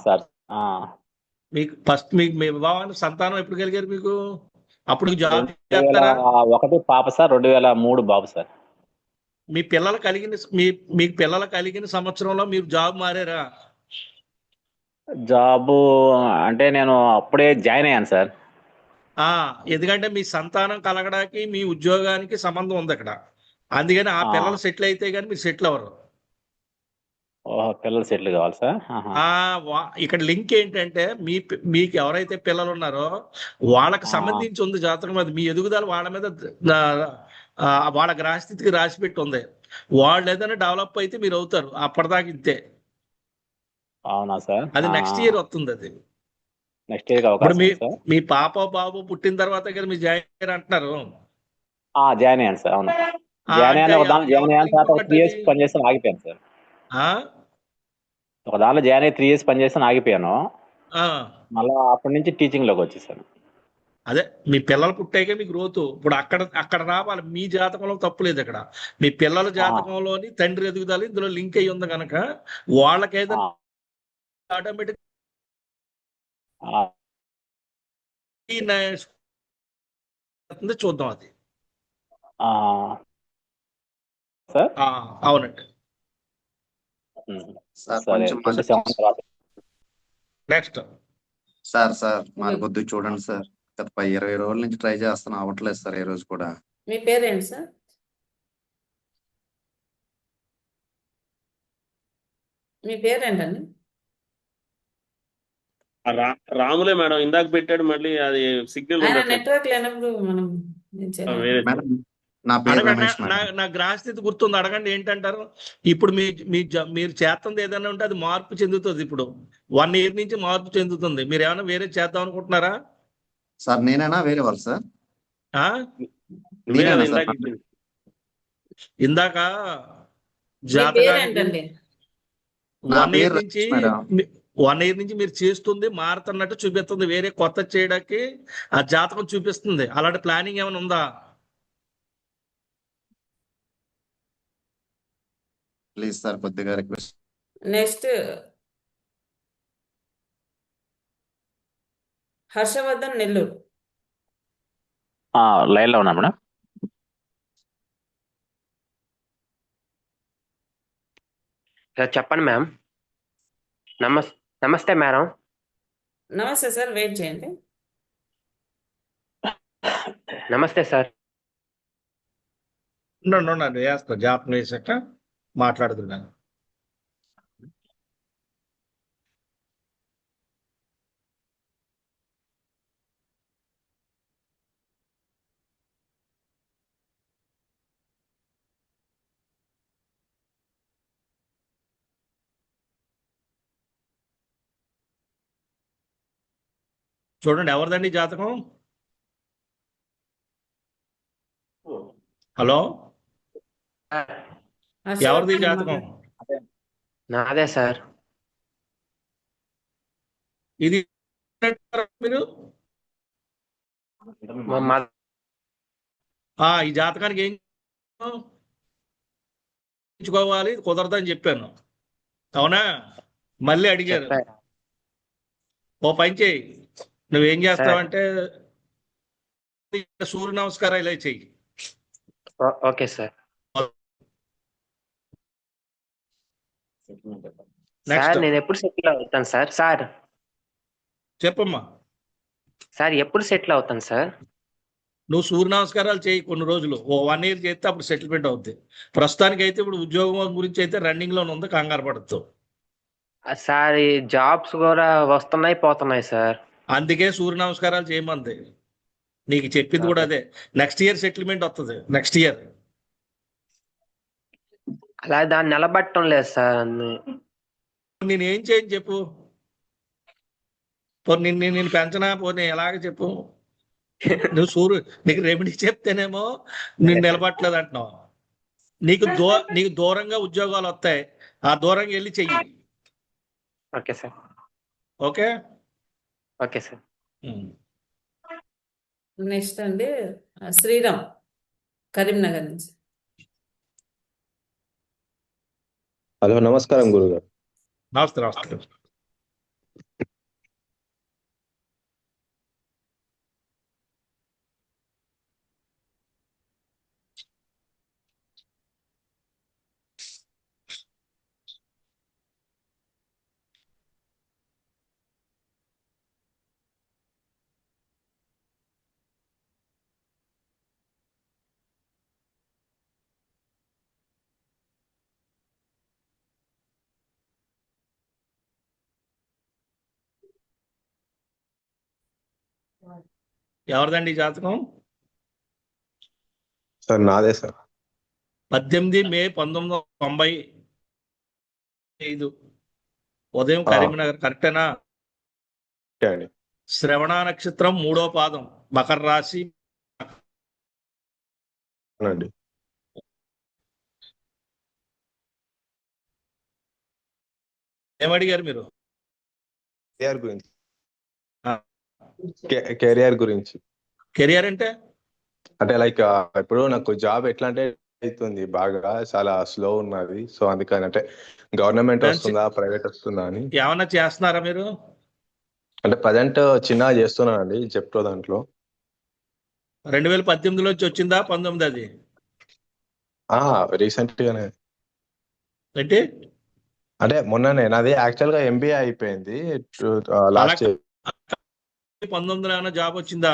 సార్. మీకు ఫస్ట్ మీ వివాహానికి సంతానం ఎప్పుడు కలిగారు మీకు? అప్పుడు జాబ్ చేస్తారా? 2001 పాప సార్, 2003 బాబు సార్. మీ పిల్లలు కలిగిన సంవత్సరంలో మీరు జాబ్ మారారా? జాబు అంటే నేను అప్పుడే జాయిన్ అయ్యాను సార్. ఎందుకంటే మీ సంతానం కలగడానికి మీ ఉద్యోగానికి సంబంధం ఉంది అక్కడ. అందుకని ఆ పిల్లలు సెటిల్ అయితే కానీ మీరు సెటిల్ అవ్వరు. పిల్లలు సెటిల్ కావాలి సార్. ఇక్కడ లింక్ ఏంటంటే మీకు ఎవరైతే పిల్లలు ఉన్నారో వాళ్ళకి సంబంధించి ఉంది జాతకం. అది మీ ఎదుగుదల వాళ్ళ మీద వాళ్ళ గ్రహస్థితికి రాసి పెట్టి ఉంది. వాళ్ళు ఏదైనా డెవలప్ అయితే మీరు అవుతారు, అప్పటిదాకా ఇంతే. అవునా సార్? అది నెక్స్ట్ ఇయర్ వస్తుంది. అది నెక్స్ట్ ఇయర్ ఇప్పుడు అవకాశం మీ పాప బాబు పుట్టిన తర్వాత కదా మీరు జాయిన్ అంటున్నారు. జాయిన్ అయ్యాను సార్. అవును, జాయిన్ అయ్యాను. ఒక దాంట్లో జాయిన్ అయ్యాను తర్వాత 3 years పనిచేస్తాను, ఆగిపోయాను సార్. ఒక దాంట్లో జాయిన్ అయ్యి 3 years పనిచేస్తాను, ఆగిపోయాను. మళ్ళీ అప్పటి నుంచి టీచింగ్ లోకి వచ్చేసాను. అదే మీ పిల్లలు పుట్టాకే మీ గ్రోత్. ఇప్పుడు అక్కడ రావాలి. మీ జాతకంలో తప్పు లేదు. అక్కడ మీ పిల్లల జాతకంలోని తండ్రి ఎదుగుదల ఇందులో లింక్ అయ్యి ఉంది కనుక వాళ్ళకేదో ఆటోమేటిక్ చూద్దాం అది. సార్ అవునండి. సార్ సరే, కొంచెం 27 తర్వాత నెక్స్ట్ సార్ మన కొద్దిగా చూడండి సార్. గత 20 రోజుల నుంచి ట్రై చేస్తాను, అవ్వట్లేదు సార్. ఏ రోజు కూడా. మీ పేరేంటి సార్? మీ పేరేంటండి? రాములే మేడం, ఇందాక పెట్టాడు, మళ్ళీ అది సిగ్నల్ ఆయన ఉండట్లేదు. నెట్వర్క్ లేనప్పుడు మనం ఏం చేయలేం. వేరే మేడం నా పేరు అడగండి. రమేష్ మేడం. నా గ్రహస్థితి గుర్తుంది, అడగండి ఏంటంటారు. ఇప్పుడు మీరు చేస్తుంది ఏదైనా ఉంటే అది మార్పు చెందుతుంది. ఇప్పుడు 1 year నుంచి మార్పు చెందుతుంది. మీరు ఏమైనా వేరే చేద్దాం అనుకుంటున్నారా? సార్ నేనేనా వేరే వాళ్ళు సార్? నువ్వే కదా నేనేనా ఇందాక సార్? చెప్పింది. ఇందాక మీ జాతకానికి పేరేంటండి? నా 1 year పేరు నుంచి రమేష్ మేడం. 1 year నుంచి మీరు చేస్తుంది మారుతున్నట్టు చూపిస్తుంది. వేరే కొత్త చేయడానికి ఆ జాతకం చూపిస్తుంది. అలాంటి ప్లానింగ్ ఏమైనా ఉందా? ప్లీజ్ సార్, కొద్దిగా రిక్వెస్ట్. నెక్స్ట్ హర్షవర్ధన్, నెల్లూరు. లైన్లో ఉన్నా మేడం. చెప్పండి మ్యామ్. నమస్తే మేడం. నమస్తే సార్, వెయిట్ చేయండి. నమస్తే సార్. ఉండండి వేస్తా, జాతకం వేసాక మాట్లాడుతున్నాను. చూడండి, ఎవరిదండి జాతకం? హలో, ఎవరిది జాతకం? నాదే సార్. ఇది మీరు ఈ జాతకానికి ఏం ఎంచుకోవాలి, కుదరదని చెప్పాను. అవునా? మళ్ళీ అడిగారు. ఓ పని చేయి, నువ్వేం చేస్తావంటే సూర్య నమస్కారాలు అవి చెయ్యి. Okay sir. నెక్స్ట్ సార్ నేను ఎప్పుడు సెటిల్ అవుతాను సార్? సార్ చెప్పమ్మా. సార్ ఎప్పుడు సెటిల్ అవుతాను సార్? నువ్వు సూర్య నమస్కారాలు చేయి కొన్ని రోజులు, ఓ 1 year చేస్తే అప్పుడు సెటిల్మెంట్ అవుద్ది. ప్రస్తుతానికి అయితే ఇప్పుడు ఉద్యోగం గురించి అయితే రన్నింగ్ లోనే ఉంది, కంగారు పడద్దు. సార్ ఈ జాబ్స్ కూడా వస్తున్నాయి పోతున్నాయి సార్. అందుకే సూర్య నమస్కారాలు చేయమంది. నీకు చెప్పింది కూడా అదే. నెక్స్ట్ ఇయర్ సెటిల్మెంట్ వస్తుంది, నెక్స్ట్ ఇయర్. అలా దాన్ని నిలబట్టడం లేదు సార్. నేను ఏం చేయని చెప్పు. పోనీ నేను పెంచనా, పోనీ ఎలాగ చెప్పు. నువ్వు నీకు రెమెడీ చెప్తేనేమో నేను నిలబట్టలేదు అంటున్నావు. నీకు దూరంగా ఉద్యోగాలు వస్తాయి, ఆ దూరంగా వెళ్ళి చెయ్యి. Okay sir. Okay okay sir. Next అండి శ్రీరామ్ కరీంనగర్ నుంచి. హలో, నమస్కారం గురుగారు. నమస్తే. నమస్తే. ఎవరిదండి ఈ జాతకం? సార్ నాదే సార్. 18 May 1995 ఉదయం కరీంనగర్. కరెక్టేనా? అండి. శ్రవణ నక్షత్రం 3వ పాదం, మకర రాశి. అవునండి. ఏమడిగారు మీరు? కెరియర్ గురించి. ఆ. కెరియర్ గురించి. కెరియర్ అంటే లైక్ ఇప్పుడు నాకు జాబ్ ఎట్లా అంటే అవుతుంది, బాగా చాలా స్లో ఉన్నది. సో అందుకని అంటే గవర్నమెంట్ వస్తుందా ప్రైవేట్ వస్తుందా అని. ఏమన్నా చేస్తున్నారా మీరు? అంటే ప్రజెంట్ చిన్నగా చేస్తున్నానండి జెప్టో దాంట్లో. 2018 నుంచి వచ్చిందా 19 అది? రీసెంట్ గానే. అంటే మొన్ననే నాది యాక్చువల్ గా ఎంబీఏ అయిపోయింది లాస్ట్ ఇయర్. 19 ఏమైనా జాబ్ వచ్చిందా?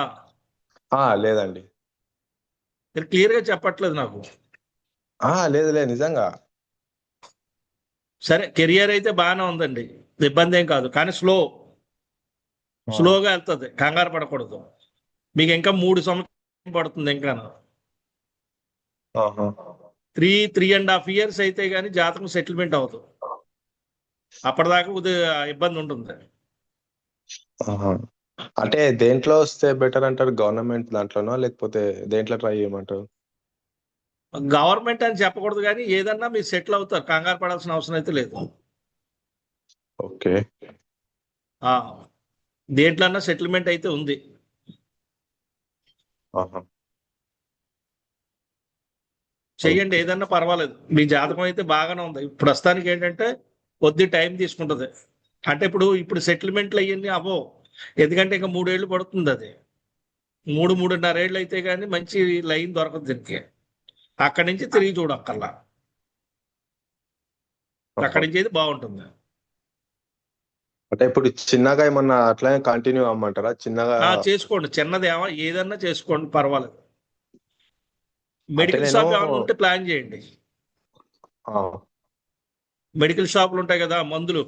లేదండి. మీరు క్లియర్ గా చెప్పట్లేదు నాకు. లేదు నిజంగా. సరే, కెరియర్ అయితే బాగానే ఉందండి, ఇబ్బంది ఏం కాదు. కానీ స్లోగా వెళ్తుంది, కంగారు పడకూడదు. మీకు ఇంకా 3 సంవత్సరాలు పడుతుంది. ఇంకా 3.5 years అయితే కానీ జాతకం సెటిల్మెంట్ అవ్వదు. అప్పటిదాకా ఇబ్బంది ఉంటుంది. అంటే దేంట్లో వస్తే బెటర్ అంటారు? గవర్నమెంట్ దాంట్లోనో లేకపోతే దేంట్లో ట్రై చేయమంటారు? గవర్నమెంట్ అని చెప్పకూడదు, కానీ ఏదన్నా మీరు సెటిల్ అవుతారు, కంగారు పడాల్సిన అవసరం అయితే లేదు. ఓకే. దేంట్లన్నా సెటిల్మెంట్ అయితే ఉంది. చెయ్యండి, ఏదన్నా పర్వాలేదు. మీ జాతకం అయితే బాగానే ఉంది. ప్రస్తుతానికి ఏంటంటే కొద్ది టైం తీసుకుంటుంది. అంటే ఇప్పుడు సెటిల్మెంట్లు అయ్యింది అవ్వవు, ఎందుకంటే ఇంకా 3 ఏళ్ళు పడుతుంది. అది 3.5 ఏళ్ళు అయితే కానీ మంచి లైన్ దొరకదు దీనికి. అక్కడి నుంచి తిరిగి చూడక్కర్లా, అక్కడి నుంచి అయితే బాగుంటుంది. అంటే ఇప్పుడు చిన్నగా ఏమన్నా అట్లానే కంటిన్యూ అమ్మంటారా? చిన్నగా చేసుకోండి, చిన్నది ఏదన్నా చేసుకోండి, పర్వాలేదు. అంటే మెడికల్ నేను షాప్ ఏమైనా ఉంటే ప్లాన్ చేయండి. మెడికల్ షాపులు ఉంటాయి కదా, మందులు,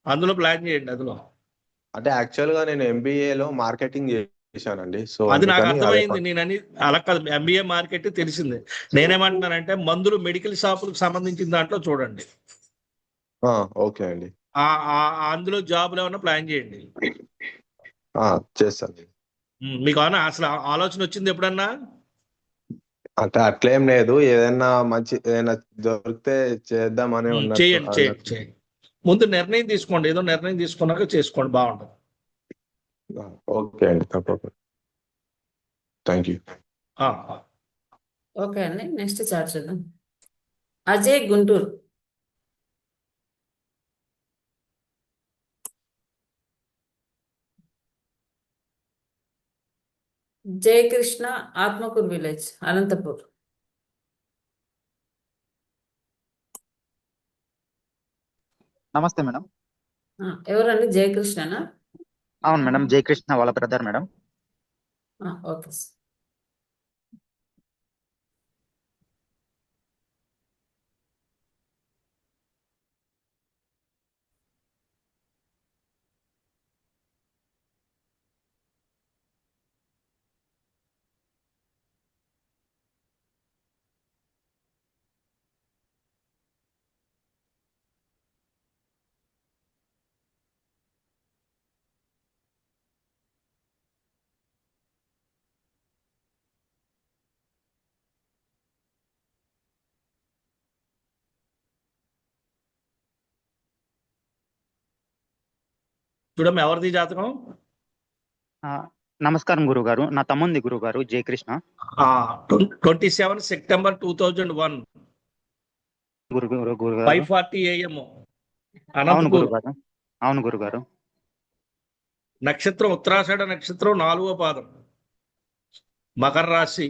అందులో ప్లాన్ చేయండి. అంటే యాక్చువల్ గా నేను ఎంబీఏలో మార్కెటింగ్ చేశానండి. సో అది నాకు అందుకని అర్థమైంది. నేనని అలా కాదు, ఎంబీఏ మార్కెట్ తెలిసింది. నేనేమంటున్నానంటే మందులు మెడికల్ షాపులకు సంబంధించిన దాంట్లో చూడండి. ఓకే అండి. అందులో జాబులు ఏమైనా ప్లాన్ చేయండి. చేస్తాను. మీకు ఏమైనా అసలు ఆలోచన వచ్చింది ఎప్పుడన్నా? అంటే అట్లేం లేదు, ఏదైనా దొరికితే చేద్దామని ఉన్నట్టు. చేయండి. ముందు నిర్ణయం తీసుకోండి, ఏదో నిర్ణయం తీసుకున్నాక చేసుకోండి, బాగుంటుంది. ఓకే అండి, తప్పకుండా. Thank you. ఓకే అండి, నెక్స్ట్ చార్ట్ చూద్దాం. అజయ్ గుంటూరు. జయకృష్ణ ఆత్మకూరు విలేజ్ అనంతపూర్. నమస్తే మేడం. ఎవరండి? జయకృష్ణనా? అవును మేడం, జయకృష్ణ వాళ్ళ బ్రదర్ మేడం. Okay sir. చూడమ్మ, ఎవరిది జాతకం? నమస్కారం గురుగారు, నా తమ్ముంది గురుగారు జయకృష్ణ. 27 సెప్టెంబర్ 2001 గురుగారు 5:40 AM అవును అనంతపూర్. గురుగారు. అవును గురుగారు. నక్షత్రం ఉత్తరాషాఢ నక్షత్రం 4వ పాదం, మకర రాశి.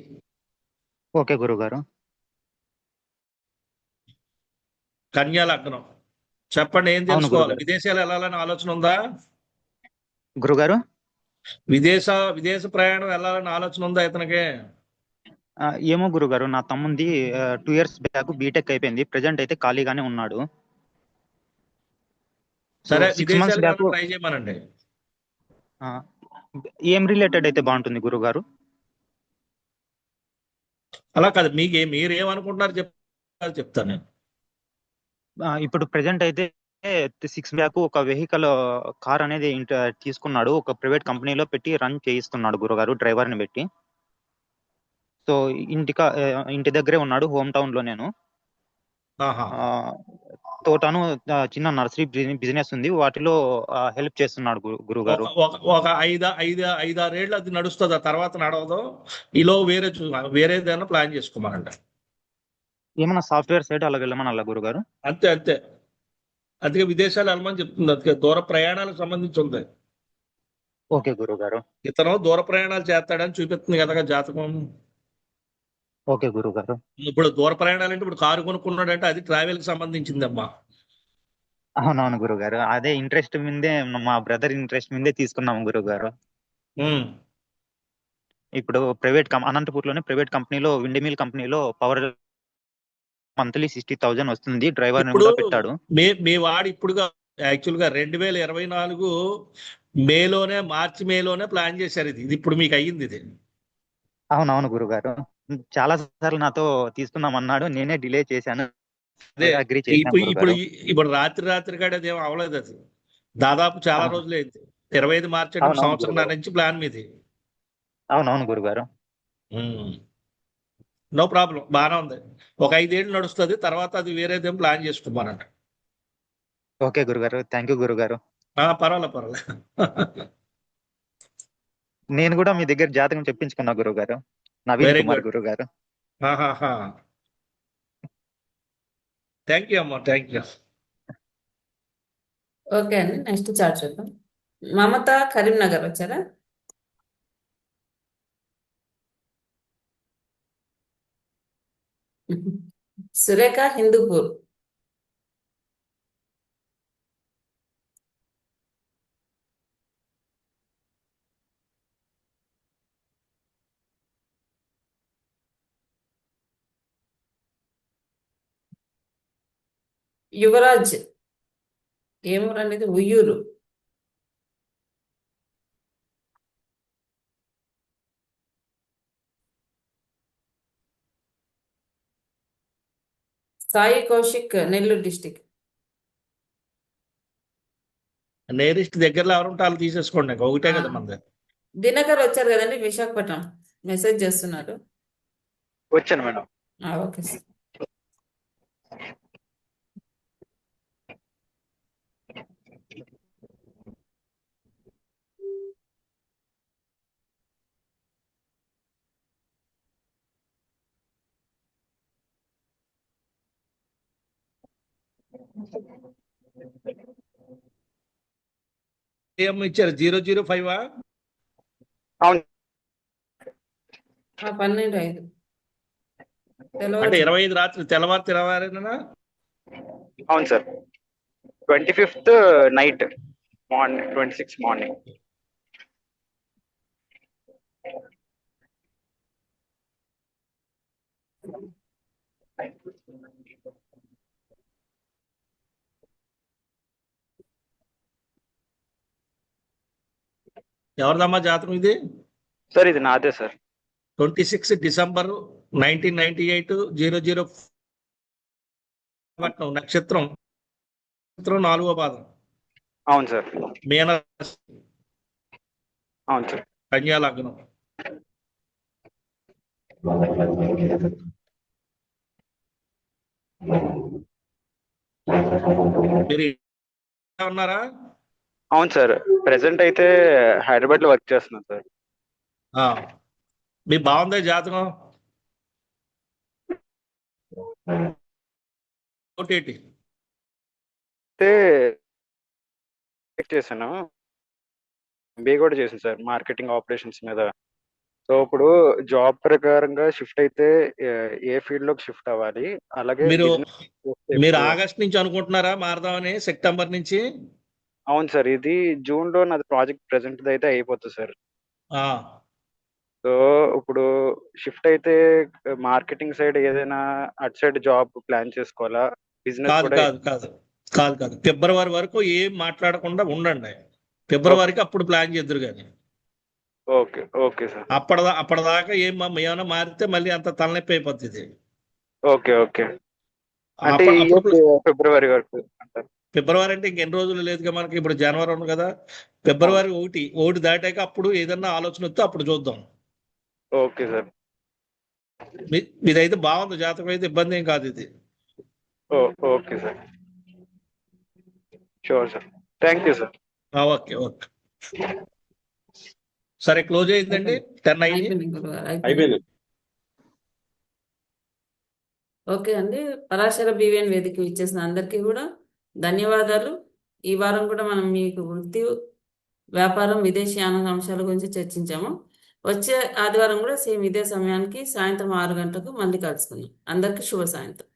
ఓకే గురుగారు. కన్యా లగ్నం. చెప్పండి, ఏం అవును తెలుసుకోవాలి? గురుగారు. విదేశాలు వెళ్ళాలని ఆలోచన ఉందా? గురుగారు విదేశ ప్రయాణం వెళ్ళాలని ఆలోచన ఉందా ఇతనికి? ఏమో గురుగారు, నా తమ్ముంది 2 years బ్యాక్ బీటెక్ అయిపోయింది, ప్రెజెంట్ అయితే ఖాళీగానే ఉన్నాడు. సరే, 6 months విదేశాలు బ్యాక్ ట్రై చేయమనండి. ఏం రిలేటెడ్ అయితే బాగుంటుంది గురుగారు? అలా కాదు, మీరు ఏమనుకుంటున్నారు చెప్తాను నేను. ఇప్పుడు ప్రెజెంట్ అయితే 6 బ్యాక్ ఒక వెహికల్ కార్ అనేది తీసుకున్నాడు, ఒక ప్రైవేట్ కంపెనీలో పెట్టి రన్ చేయిస్తున్నాడు గురుగారు, డ్రైవర్ని పెట్టి. సో ఇంటి దగ్గరే ఉన్నాడు, హోమ్ టౌన్ లో. నేను తోటను చిన్న నర్సరీ బిజినెస్ ఉంది, వాటిలో హెల్ప్ చేస్తున్నాడు గురుగారు. ఒక 5-6 ఏళ్ళు అది నడుస్తుంది, ఆ తర్వాత నడవదు. ఈలో వేరేదైనా ప్లాన్ చేసుకోమనండి. ఏమన్నా సాఫ్ట్వేర్ సైడ్ అలా వెళ్ళమని గురుగారు? అంతే అంతే. అందుకే విదేశాలు వెళ్ళమని చెప్తుంది, అందుకే దూర ప్రయాణాలకు సంబంధించి ఉంది. ఓకే గురుగారు. ఇతను దూర ప్రయాణాలు చేస్తాడని చూపిస్తుంది కదా జాతకం. ఓకే గురుగారు. ఇప్పుడు దూర ప్రయాణాలు అంటే ఇప్పుడు కారు కొనుక్కున్నాడంటే అది ట్రావెల్ కి సంబంధించిందమ్మా. అవునవును గురుగారు, అదే ఇంట్రెస్ట్ మీదే, మా బ్రదర్ ఇంట్రెస్ట్ మీదే తీసుకున్నాము గురుగారు. ఇప్పుడు అనంతపూర్లోనే ప్రైవేట్ కంపెనీలో, విండ్ మిల్ కంపెనీలో పవర్ మంత్లీ 60,000 వస్తుంది, డ్రైవర్ ఇప్పుడు కూడా పెట్టాడు. మీ వాడు ఇప్పుడుగా యాక్చువల్గా 2024 మార్చి మేలోనే ప్లాన్ చేశారు. ఇది ఇప్పుడు మీకు అయ్యింది ఇది. అవునవును గురుగారు, చాలా సార్లు నాతో తీసుకుందాం అన్నాడు, నేనే డిలే చేశాను. అదే అగ్రి చేశాను ఇప్పుడు గురుగారు. రాత్రి కాడ అది ఏం అవ్వలేదు. అది దాదాపు చాలా రోజులైంది. 25 మార్చి అంటే అవునవును సంవత్సరం గురుగారు. నుంచి ప్లాన్ మీది. అవునవును గురుగారు. నో ప్రాబ్లం, బాగానే ఉంది. ఒక 5 ఏళ్ళు నడుస్తుంది, తర్వాత అది వేరేదేం ప్లాన్ చేసుకోమనంట. ఓకే గురుగారు, థ్యాంక్ యూ గురుగారు. పర్వాలేదు. నేను కూడా మీ దగ్గర జాతకం చెప్పించుకున్నా గురుగారు, నవీన్ వెరీ కుమార్ గుడ్. గురుగారు. థ్యాంక్ యూ అమ్మా, థ్యాంక్ యూ. ఓకే అండి, నెక్స్ట్ చార్ట్ చూద్దాం. మమత కరీంనగర్ వచ్చారా? సురేఖ హిందూపూర్. యువరాజ్ ఏమూరు అనేది ఉయ్యూరు. సాయి కౌశిక్ నెల్లూరు డిస్టిక్. నేరెస్ట్ దగ్గరలో ఎవరుంటే వాళ్ళు తీసేసుకోండి, ఒకటే కదా మంది. దినకర్ వచ్చారు కదండి, విశాఖపట్నం మెసేజ్ చేస్తున్నారు. వచ్చాను మేడం. Okay sir. ఏం ఇచ్చారు? 005? అవును 12:05 అంటే తెల్లవారు 25 రాత్రి తెల్లవారేనా? అవును sir. 25th night, morning 26 morning. ఎవరిదమ్మా జాతకం ఇది? సార్ ఇది నాదే సార్. 26 డిసెంబర్ 1998 00 నక్షత్రం 4వ పాదం. అవును సార్. మీన అవును సార్. కన్యా లగ్నం. మీరు ఉన్నారా? అవును సార్. ప్రెసెంట్ అయితే హైదరాబాద్ లో వర్క్ చేస్తున్నాను సార్. మీ బాగుందా జాతకం? ఒకటి అయితే చేశాను, MBA కూడా చేశాను సార్ మార్కెటింగ్ ఆపరేషన్స్ మీద. సో ఇప్పుడు జాబ్ ప్రకారంగా షిఫ్ట్ అయితే ఏ ఫీల్డ్ లోకి షిఫ్ట్ అవ్వాలి, అలాగే మీరు business ఆగస్ట్ నుంచి అనుకుంటున్నారా మారదామని, సెప్టెంబర్ నుంచి? అవును సార్. ఇది జూన్ లో నాది ప్రాజెక్ట్ ప్రెసెంట్ అయితే అయిపోతుంది సార్. సో ఇప్పుడు షిఫ్ట్ అయితే మార్కెటింగ్ సైడ్ ఏదైనా అటు సైడ్ జాబ్ ప్లాన్ చేసుకోవాలా, బిజినెస్ కాదు కూడా? కాదు కాదు కాదు కాదు ఫిబ్రవరి వరకు ఏం మాట్లాడకుండా ఉండండి. ఫిబ్రవరికి అప్పుడు ప్లాన్ చేద్దరు కానీ. Okay okay sir. అప్పటిదాకా ఏమైనా మారితే మళ్ళీ అంత తలనొప్పి అయిపోతుంది. Okay okay. అంటే ఈ ఫిబ్రవరి వరకు అంటారు. ఫిబ్రవరి అంటే ఇంకెన్ని రోజులు లేదుగా మనకి, ఇప్పుడు జనవరి ఉంది కదా. ఫిబ్రవరి ఒకటి దాటాక అప్పుడు ఏదన్నా ఆలోచన వస్తే అప్పుడు చూద్దాం. Okay sir. మీదైతే బాగుంది జాతకం, అయితే ఇబ్బంది ఏం కాదు ఇది. Okay sir. Sure sir. Thank you sir. Okay okay సరే, క్లోజ్ అయిందండి. 10 అయింది. అయిపోయింది గురుగారు, అయిపోయింది. అయిపోయింది. ఓకే అండి. పరాశర BVN వేదిక ఇచ్చేసిన అందరికీ కూడా ధన్యవాదాలు. ఈ వారం కూడా మనం మీకు వృత్తి, వ్యాపారం, విదేశీయాన అంశాల గురించి చర్చించాము. వచ్చే ఆదివారం కూడా సేమ్ ఇదే సమయానికి సాయంత్రం 6 గంటలకు మళ్ళీ కలుసుకుందాం. అందరికీ శుభ సాయంత్రం.